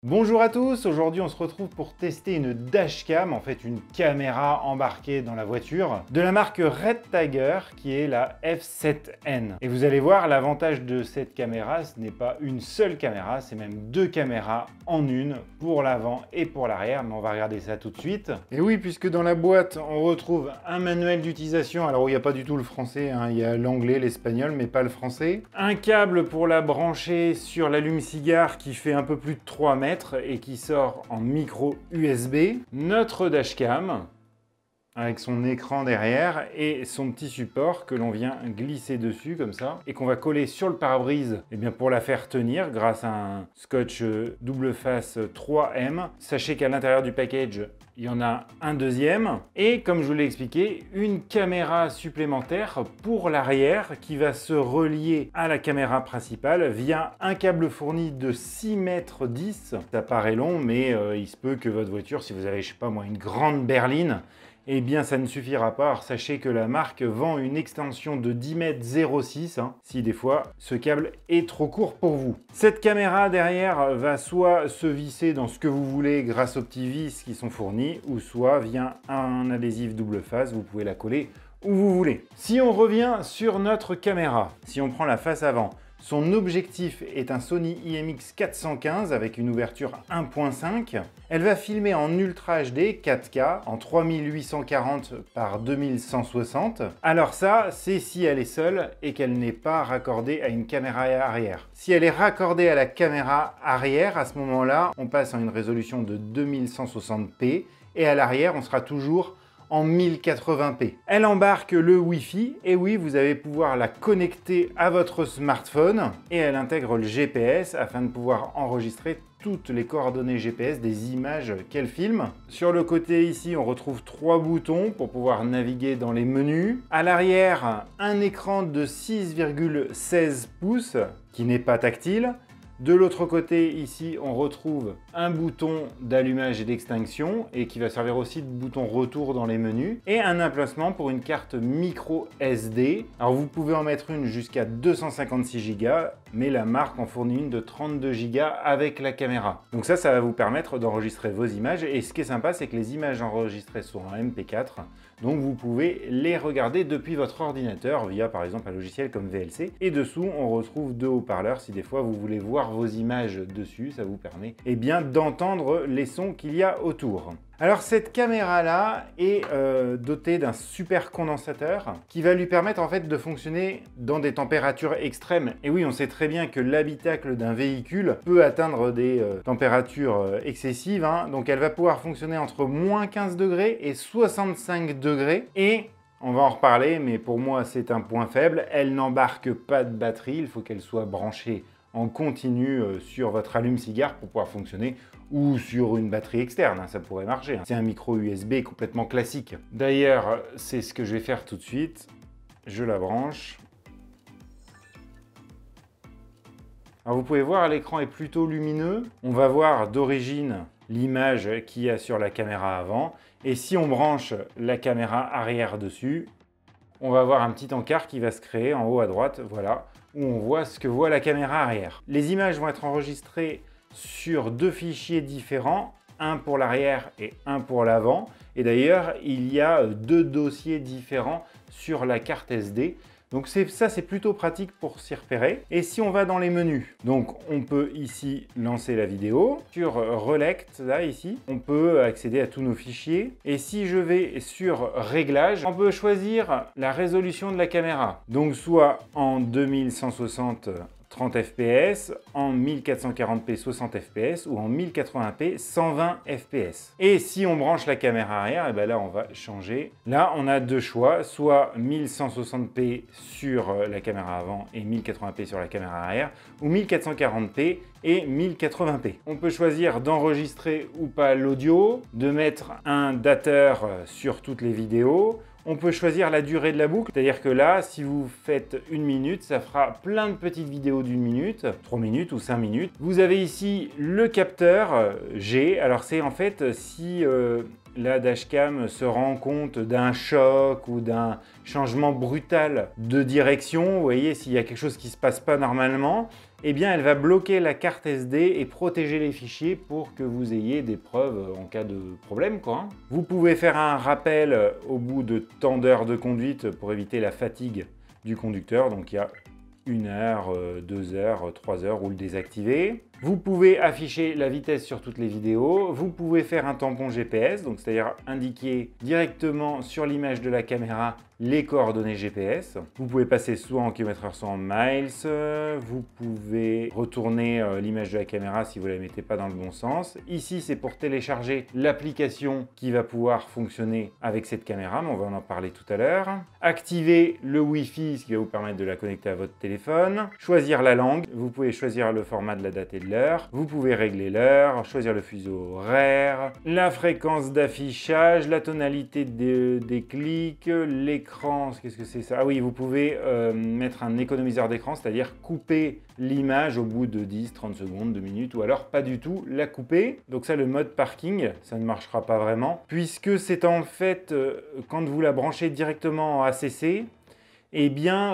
Bonjour à tous, aujourd'hui on se retrouve pour tester une dashcam, en fait une caméra embarquée dans la voiture, de la marque Red Tiger qui est la F7N. Et vous allez voir, l'avantage de cette caméra, ce n'est pas une seule caméra, c'est même deux caméras en une, pour l'avant et pour l'arrière, mais on va regarder ça tout de suite. Et oui, puisque dans la boîte on retrouve un manuel d'utilisation, alors il n'y a pas du tout le français, hein, il y a l'anglais, l'espagnol, mais pas le français. Un câble pour la brancher sur l'allume-cigare qui fait un peu plus de 3 mètres et qui sort en micro USB, notre dashcam avec son écran derrière et son petit support que l'on vient glisser dessus comme ça et qu'on va coller sur le pare-brise pour la faire tenir grâce à un scotch double face 3M. Sachez qu'à l'intérieur du package, il y en a un deuxième et comme je vous l'ai expliqué, une caméra supplémentaire pour l'arrière qui va se relier à la caméra principale via un câble fourni de 6,10 mètres. Ça paraît long, mais il se peut que votre voiture, si vous avez, je sais pas moi, une grande berline, eh bien ça ne suffira pas. Alors, sachez que la marque vend une extension de 10,06 m, si des fois ce câble est trop court pour vous. Cette caméra derrière va soit se visser dans ce que vous voulez grâce aux petits vis qui sont fournis, ou soit via un adhésif double face, vous pouvez la coller où vous voulez. Si on revient sur notre caméra, si on prend la face avant, son objectif est un Sony IMX 415 avec une ouverture 1.5. Elle va filmer en Ultra HD 4K en 3840 par 2160. Alors ça, c'est si elle est seule et qu'elle n'est pas raccordée à une caméra arrière. Si elle est raccordée à la caméra arrière, à ce moment-là, on passe en une résolution de 2160p et à l'arrière, on sera toujours en 1080p. Elle embarque le Wi-Fi, et oui, vous allez pouvoir la connecter à votre smartphone, et elle intègre le GPS afin de pouvoir enregistrer toutes les coordonnées GPS des images qu'elle filme. Sur le côté ici, on retrouve 3 boutons pour pouvoir naviguer dans les menus. À l'arrière, un écran de 6,16 pouces qui n'est pas tactile. De l'autre côté, ici, on retrouve un bouton d'allumage et d'extinction et qui va servir aussi de bouton retour dans les menus et un emplacement pour une carte micro SD. Alors, vous pouvez en mettre une jusqu'à 256 Go, mais la marque en fournit une de 32 Go avec la caméra. Donc ça va vous permettre d'enregistrer vos images et ce qui est sympa, c'est que les images enregistrées sont en MP4. Donc vous pouvez les regarder depuis votre ordinateur via par exemple un logiciel comme VLC. Et dessous, on retrouve deux haut-parleurs si des fois vous voulez voir vos images dessus, ça vous permet d'entendre les sons qu'il y a autour. Alors cette caméra-là est dotée d'un super condensateur qui va lui permettre en fait de fonctionner dans des températures extrêmes. Et oui, on sait très bien que l'habitacle d'un véhicule peut atteindre des températures excessives, hein. Donc elle va pouvoir fonctionner entre moins 15 degrés et 65 degrés. Et on va en reparler, mais pour moi c'est un point faible, elle n'embarque pas de batterie, il faut qu'elle soit branchée en continu sur votre allume-cigare pour pouvoir fonctionner, ou sur une batterie externe, hein, ça pourrait marcher. Hein. C'est un micro USB complètement classique. D'ailleurs, c'est ce que je vais faire tout de suite. Je la branche. Alors vous pouvez voir, l'écran est plutôt lumineux. On va voir d'origine l'image qu'il y a sur la caméra avant. Et si on branche la caméra arrière dessus, on va voir un petit encart qui va se créer en haut à droite, voilà, où on voit ce que voit la caméra arrière. Les images vont être enregistrées sur deux fichiers différents, un pour l'arrière et un pour l'avant. Et d'ailleurs, il y a deux dossiers différents sur la carte SD. Donc ça, c'est plutôt pratique pour s'y repérer. Et si on va dans les menus, donc on peut ici lancer la vidéo. Sur Relect, là, ici, on peut accéder à tous nos fichiers. Et si je vais sur Réglages, on peut choisir la résolution de la caméra. Donc soit en 2160 30 fps, en 1440p 60 fps ou en 1080p 120 fps. Et si on branche la caméra arrière, et bien là on va changer. Là on a deux choix, soit 1160p sur la caméra avant et 1080p sur la caméra arrière, ou 1440p et 1080p. On peut choisir d'enregistrer ou pas l'audio, de mettre un dateur sur toutes les vidéos. On peut choisir la durée de la boucle, c'est-à-dire que là, si vous faites 1 minute, ça fera plein de petites vidéos d'1 minute, 3 minutes ou 5 minutes. Vous avez ici le capteur G. Alors c'est en fait si la dashcam se rend compte d'un choc ou d'un changement brutal de direction, vous voyez, s'il y a quelque chose qui ne se passe pas normalement, eh bien elle va bloquer la carte SD et protéger les fichiers pour que vous ayez des preuves en cas de problème, quoi. Vous pouvez faire un rappel au bout de tant d'heures de conduite pour éviter la fatigue du conducteur, donc il y a 1 heure, 2 heures, 3 heures ou le désactiver. Vous pouvez afficher la vitesse sur toutes les vidéos. Vous pouvez faire un tampon GPS, donc c'est-à-dire indiquer directement sur l'image de la caméra les coordonnées GPS. Vous pouvez passer soit en km/h, soit en miles. Vous pouvez retourner l'image de la caméra si vous ne la mettez pas dans le bon sens. Ici, c'est pour télécharger l'application qui va pouvoir fonctionner avec cette caméra, mais on va en parler tout à l'heure. Activer le Wi-Fi, ce qui va vous permettre de la connecter à votre téléphone. Choisir la langue. Vous pouvez choisir le format de la date et de l'heure. Vous pouvez régler l'heure, choisir le fuseau horaire, la fréquence d'affichage, la tonalité des clics, l'écran, qu'est-ce que c'est ça? Ah oui, vous pouvez mettre un économiseur d'écran, c'est-à-dire couper l'image au bout de 10, 30 secondes, 2 minutes, ou alors pas du tout la couper. Donc ça, le mode parking, ça ne marchera pas vraiment, puisque c'est en fait, quand vous la branchez directement en ACC, eh bien,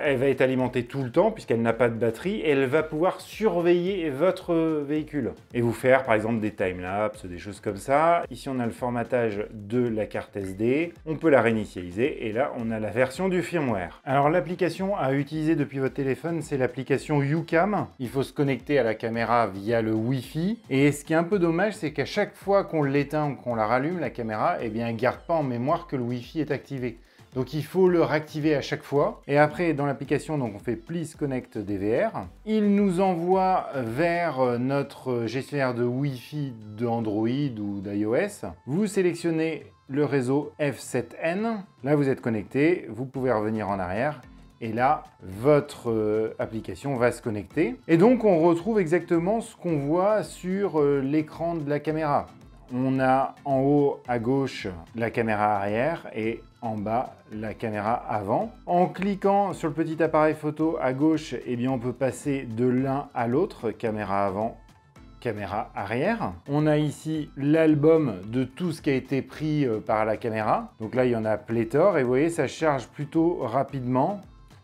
elle va être alimentée tout le temps puisqu'elle n'a pas de batterie et elle va pouvoir surveiller votre véhicule et vous faire par exemple des timelapses, des choses comme ça. Ici, on a le formatage de la carte SD. On peut la réinitialiser et là, on a la version du firmware. Alors, l'application à utiliser depuis votre téléphone, c'est l'application YouCam. Il faut se connecter à la caméra via le Wi-Fi. Et ce qui est un peu dommage, c'est qu'à chaque fois qu'on l'éteint ou qu'on la rallume, la caméra, eh bien, elle ne garde pas en mémoire que le Wi-Fi est activé. Donc il faut le réactiver à chaque fois. Et après, dans l'application, donc on fait Please Connect DVR. Il nous envoie vers notre gestionnaire de Wi-Fi d'Android ou d'iOS. Vous sélectionnez le réseau F7N. Là, vous êtes connecté. Vous pouvez revenir en arrière. Et là, votre application va se connecter. Et donc, on retrouve exactement ce qu'on voit sur l'écran de la caméra. On a en haut à gauche la caméra arrière et en bas la caméra avant. En cliquant sur le petit appareil photo à gauche, eh bien on peut passer de l'un à l'autre, caméra avant, caméra arrière. On a ici l'album de tout ce qui a été pris par la caméra. Donc là, il y en a pléthore et vous voyez, ça charge plutôt rapidement.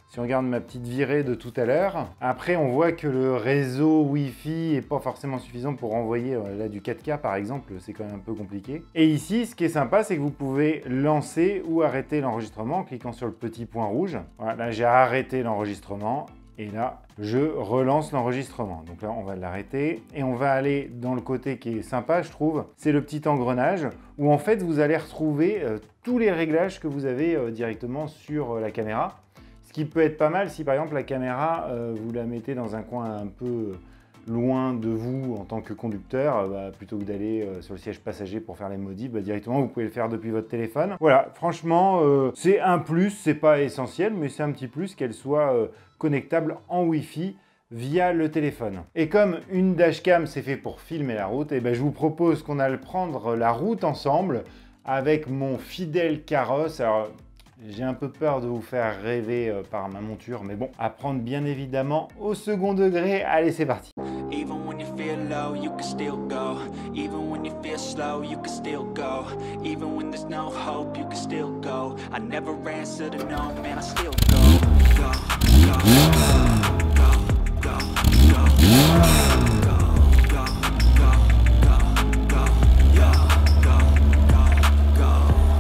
Si on regarde ma petite virée de tout à l'heure, après on voit que le réseau Wi-Fi n'est pas forcément suffisant pour envoyer là du 4K par exemple, c'est quand même un peu compliqué. Et ici, ce qui est sympa, c'est que vous pouvez lancer ou arrêter l'enregistrement en cliquant sur le petit point rouge. Voilà, là j'ai arrêté l'enregistrement et là je relance l'enregistrement. Donc là on va l'arrêter et on va aller dans le côté qui est sympa, je trouve, c'est le petit engrenage où en fait vous allez retrouver tous les réglages que vous avez directement sur la caméra. Ce qui peut être pas mal si par exemple la caméra, vous la mettez dans un coin un peu loin de vous en tant que conducteur, plutôt que d'aller sur le siège passager pour faire les modifs, directement vous pouvez le faire depuis votre téléphone. Voilà, franchement, c'est un plus, c'est pas essentiel, mais c'est un petit plus qu'elle soit connectable en Wi-Fi via le téléphone. Et comme une dashcam c'est fait pour filmer la route, et je vous propose qu'on aille prendre la route ensemble avec mon fidèle carrosse. Alors, j'ai un peu peur de vous faire rêver par ma monture, mais bon, à prendre bien évidemment au second degré. Allez, c'est parti. Even when you feel low, you can still go. Even when you feel slow, you can still go. Even when there's no hope, you can still go. I never answer to no, man, I still go. Go, go, go, go, go.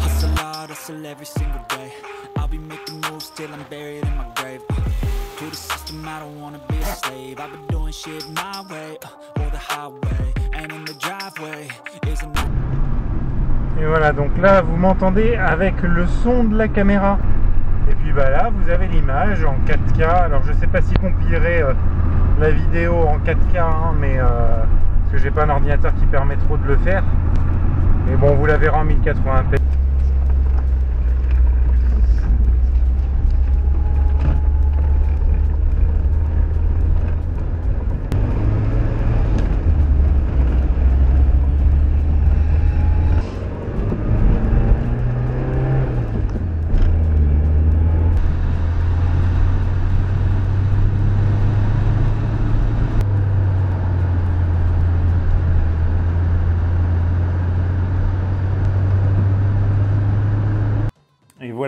Hustle hard, hustle every single day. I'll be making moves till I'm buried in my grave. To the system, I don't wanna be a slave. I've been doing shit my way, or the highway. And in the driveway isn't. Et voilà, donc là vous m'entendez avec le son de la caméra. Et puis là vous avez l'image en 4K. Alors je sais pas si compilerai la vidéo en 4K, hein, mais parce que j'ai pas un ordinateur qui permet trop de le faire. Mais bon, vous la verrez en 1080p.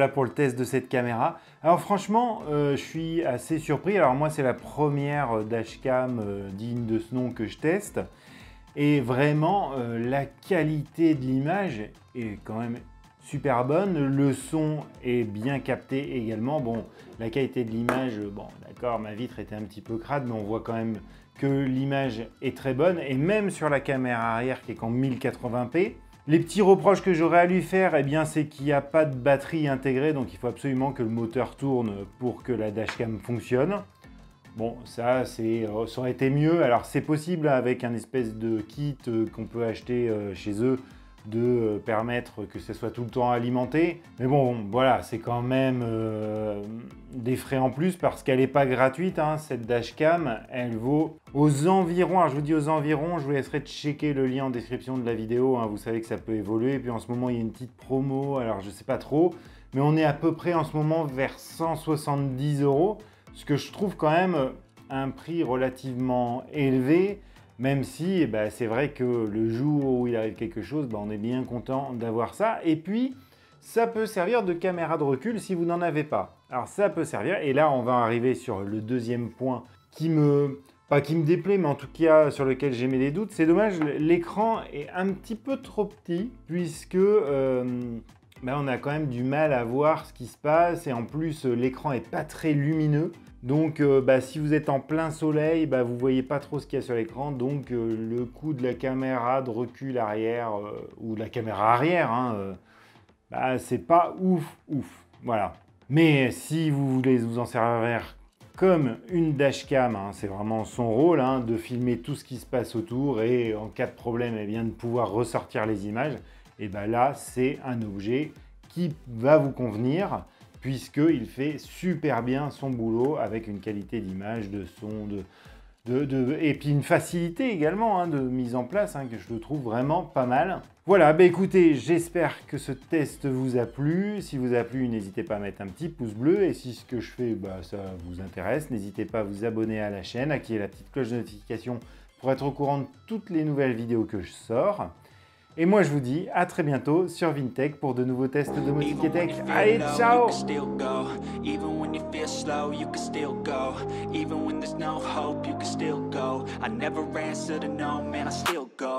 voilà pour le test de cette caméra. Alors franchement, je suis assez surpris. Alors moi, c'est la première dashcam digne de ce nom que je teste. Et vraiment, la qualité de l'image est quand même super bonne. Le son est bien capté également. Bon, la qualité de l'image, bon d'accord, ma vitre était un petit peu crade, mais on voit quand même que l'image est très bonne. Et même sur la caméra arrière qui est qu'en 1080p, les petits reproches que j'aurais à lui faire, eh bien, c'est qu'il n'y a pas de batterie intégrée, donc il faut absolument que le moteur tourne pour que la dashcam fonctionne. Bon, ça aurait été mieux. Alors, c'est possible avec un espèce de kit qu'on peut acheter chez eux de permettre que ce soit tout le temps alimenté. Mais bon, voilà, c'est quand même des frais en plus parce qu'elle n'est pas gratuite, hein, cette dashcam. Elle vaut aux environs, alors je vous dis aux environs, je vous laisserai checker le lien en description de la vidéo, hein, vous savez que ça peut évoluer. Et puis en ce moment, il y a une petite promo, alors je sais pas trop, mais on est à peu près en ce moment vers 170 €, ce que je trouve quand même un prix relativement élevé. Même si c'est vrai que le jour où il arrive quelque chose, on est bien content d'avoir ça. Et puis, ça peut servir de caméra de recul si vous n'en avez pas. Alors ça peut servir, et là on va arriver sur le deuxième point pas qui me déplaît, mais en tout cas sur lequel j'ai mis des doutes. C'est dommage, l'écran est un petit peu trop petit, puisque on a quand même du mal à voir ce qui se passe, et en plus l'écran est pas très lumineux. Donc si vous êtes en plein soleil, vous voyez pas trop ce qu'il y a sur l'écran, donc le coup de la caméra de recul arrière ou de la caméra arrière, c'est pas ouf, voilà. Mais si vous voulez vous en servir comme une dashcam, c'est vraiment son rôle de filmer tout ce qui se passe autour et en cas de problème, de pouvoir ressortir les images, et là c'est un objet qui va vous convenir, puisqu'il fait super bien son boulot avec une qualité d'image, de son, et puis une facilité également de mise en place que je trouve vraiment pas mal. Voilà, écoutez, j'espère que ce test vous a plu. Si vous a plu, n'hésitez pas à mettre un petit pouce bleu, et si ce que je fais, ça vous intéresse, n'hésitez pas à vous abonner à la chaîne, activer la petite cloche de notification pour être au courant de toutes les nouvelles vidéos que je sors. Et moi, je vous dis à très bientôt sur Vintech pour de nouveaux tests de domotique et tech. Allez, ciao! Even when you feel slow, you can still go. Even when there's no hope, you can still go. I never answer to no, man, I still go.